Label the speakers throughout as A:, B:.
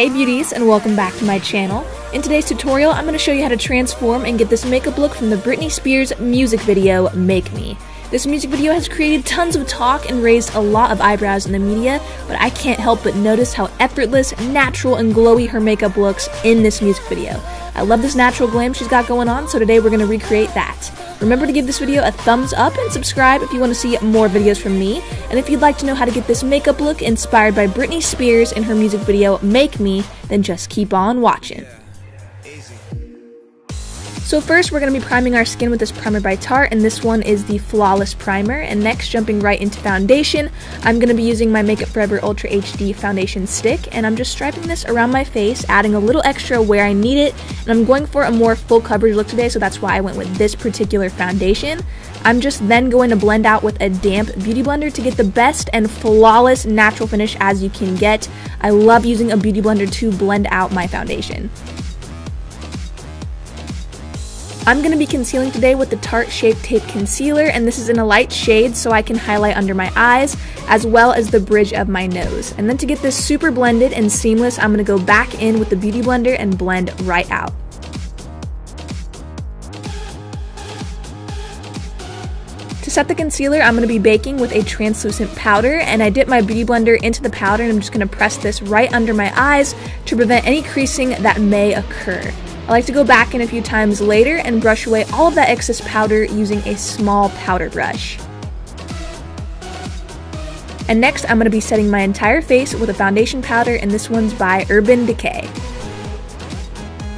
A: Hey beauties, and welcome back to my channel. In today's tutorial, I'm going to show you how to transform and get this makeup look from the Britney Spears music video, Make Me. This music video has created tons of talk and raised a lot of eyebrows in the media, but I can't help but notice how effortless, natural, and glowy her makeup looks in this music video. I love this natural glam she's got going on, so today we're going to recreate that. Remember to give this video a thumbs up and subscribe if you want to see more videos from me. And if you'd like to know how to get this makeup look inspired by Britney Spears in her music video Make Me, then just keep on watching. So first we're going to be priming our skin with this primer by Tarte, and this one is the Flawless Primer. And next, jumping right into foundation, I'm going to be using my Makeup Forever Ultra HD foundation stick, and I'm just striping this around my face, adding a little extra where I need it, and I'm going for a more full coverage look today, so that's why I went with this particular foundation. I'm just then going to blend out with a damp beauty blender to get the best and flawless natural finish as you can get. I love using a beauty blender to blend out my foundation. I'm going to be concealing today with the Tarte Shape Tape Concealer, and this is in a light shade so I can highlight under my eyes as well as the bridge of my nose. And then to get this super blended and seamless, I'm going to go back in with the Beauty Blender and blend right out. To set the concealer, I'm going to be baking with a translucent powder, and I dip my Beauty Blender into the powder and I'm just going to press this right under my eyes to prevent any creasing that may occur. I like to go back in a few times later and brush away all of that excess powder using a small powder brush. And next, I'm going to be setting my entire face with a foundation powder, and this one's by Urban Decay.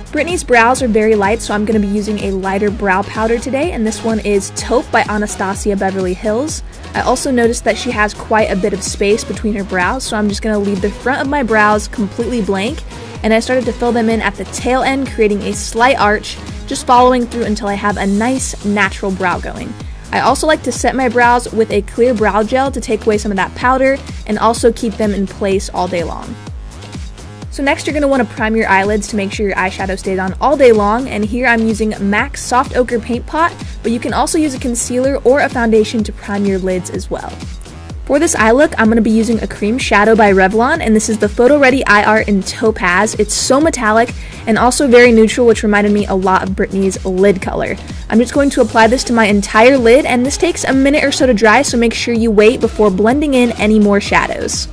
A: Britney's brows are very light, so I'm going to be using a lighter brow powder today, and this one is Taupe by Anastasia Beverly Hills. I also noticed that she has quite a bit of space between her brows, so I'm just going to leave the front of my brows completely blank, and I started to fill them in at the tail end, creating a slight arch, just following through until I have a nice natural brow going. I also like to set my brows with a clear brow gel to take away some of that powder and also keep them in place all day long. So next, you're going to want to prime your eyelids to make sure your eyeshadow stays on all day long, and here I'm using MAC Soft Ochre Paint Pot, but you can also use a concealer or a foundation to prime your lids as well. For this eye look, I'm going to be using a cream shadow by Revlon, and this is the Photo Ready Eye Art in Topaz. It's so metallic and also very neutral, which reminded me a lot of Britney's lid color. I'm just going to apply this to my entire lid, and this takes a minute or so to dry, so make sure you wait before blending in any more shadows.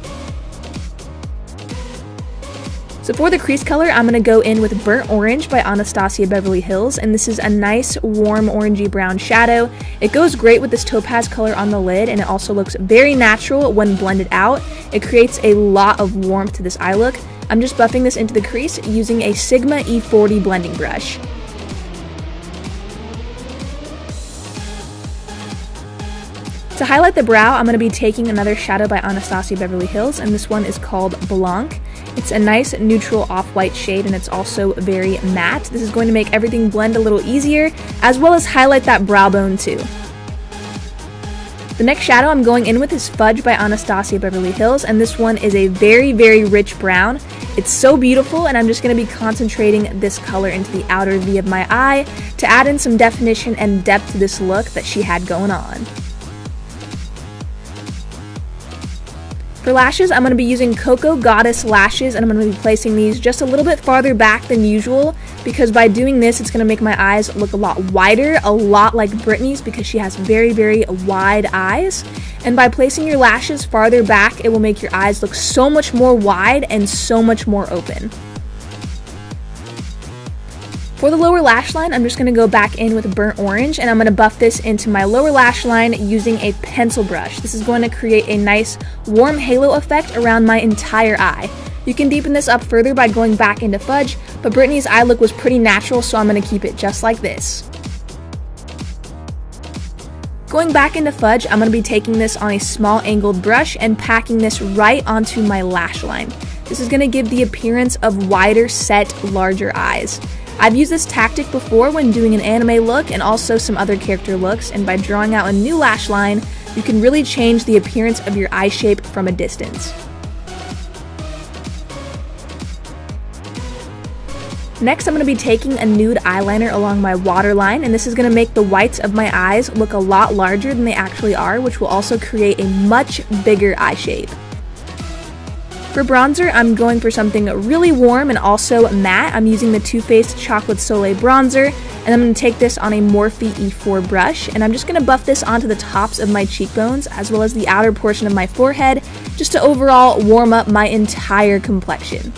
A: So for the crease color, I'm going to go in with Burnt Orange by Anastasia Beverly Hills, and this is a nice warm orangey brown shadow. It goes great with this topaz color on the lid, and it also looks very natural when blended out. It creates a lot of warmth to this eye look. I'm just buffing this into the crease using a Sigma E40 blending brush. To highlight the brow, I'm going to be taking another shadow by Anastasia Beverly Hills, and this one is called Blanc. It's a nice neutral off-white shade, and it's also very matte. This is going to make everything blend a little easier, as well as highlight that brow bone too. The next shadow I'm going in with is Fudge by Anastasia Beverly Hills, and this one is a very, very rich brown. It's so beautiful, and I'm just going to be concentrating this color into the outer V of my eye to add in some definition and depth to this look that she had going on. For lashes, I'm going to be using Cocoa Goddess lashes, and I'm going to be placing these just a little bit farther back than usual, because by doing this, it's going to make my eyes look a lot wider, a lot like Britney's, because she has very, very wide eyes. And by placing your lashes farther back, it will make your eyes look so much more wide and so much more open. For the lower lash line, I'm just going to go back in with Burnt Orange, and I'm going to buff this into my lower lash line using a pencil brush. This is going to create a nice warm halo effect around my entire eye. You can deepen this up further by going back into Fudge, but Britney's eye look was pretty natural, so I'm going to keep it just like this. Going back into Fudge, I'm going to be taking this on a small angled brush and packing this right onto my lash line. This is going to give the appearance of wider set, larger eyes. I've used this tactic before when doing an anime look and also some other character looks, and by drawing out a new lash line, you can really change the appearance of your eye shape from a distance. Next, I'm going to be taking a nude eyeliner along my waterline, and this is going to make the whites of my eyes look a lot larger than they actually are, which will also create a much bigger eye shape. For bronzer, I'm going for something really warm and also matte. I'm using the Too Faced Chocolate Soleil bronzer, and I'm going to take this on a Morphe E4 brush, and I'm just going to buff this onto the tops of my cheekbones as well as the outer portion of my forehead, just to overall warm up my entire complexion.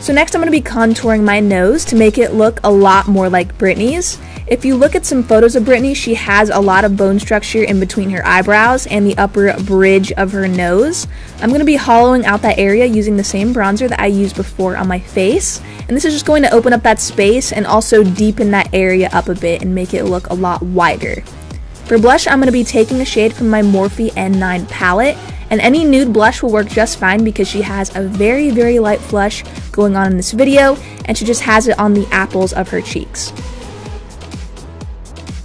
A: So next I'm going to be contouring my nose to make it look a lot more like Britney's. If you look at some photos of Britney, she has a lot of bone structure in between her eyebrows and the upper bridge of her nose. I'm going to be hollowing out that area using the same bronzer that I used before on my face. And this is just going to open up that space and also deepen that area up a bit and make it look a lot wider. For blush, I'm going to be taking a shade from my Morphe N9 palette. And any nude blush will work just fine because she has a very, very light flush going on in this video, and she just has it on the apples of her cheeks.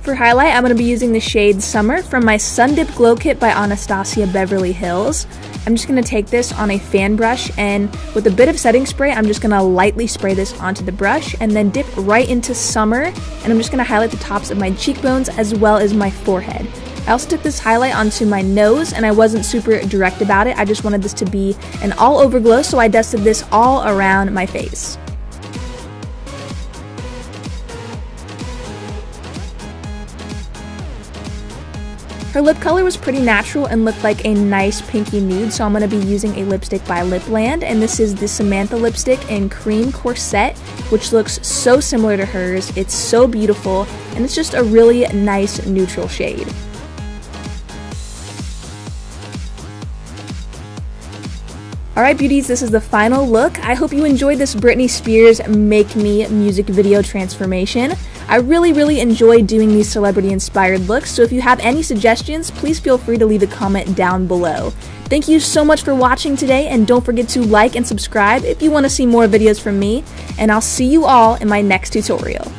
A: For highlight, I'm going to be using the shade Summer from my Sun Dip Glow Kit by Anastasia Beverly Hills. I'm just going to take this on a fan brush, and with a bit of setting spray, I'm just going to lightly spray this onto the brush and then dip right into Summer, and I'm just going to highlight the tops of my cheekbones as well as my forehead. I also took this highlight onto my nose, and I wasn't super direct about it. I just wanted this to be an all-over glow, so I dusted this all around my face. Her lip color was pretty natural and looked like a nice pinky nude, so I'm going to be using a lipstick by Lipland, and this is the Samantha lipstick in Cream Corset, which looks so similar to hers. It's so beautiful, and it's just a really nice neutral shade. Alright beauties, this is the final look. I hope you enjoyed this Britney Spears Make Me music video transformation. I really enjoy doing these celebrity inspired looks, so if you have any suggestions, please feel free to leave a comment down below. Thank you so much for watching today, and don't forget to like and subscribe if you want to see more videos from me, and I'll see you all in my next tutorial.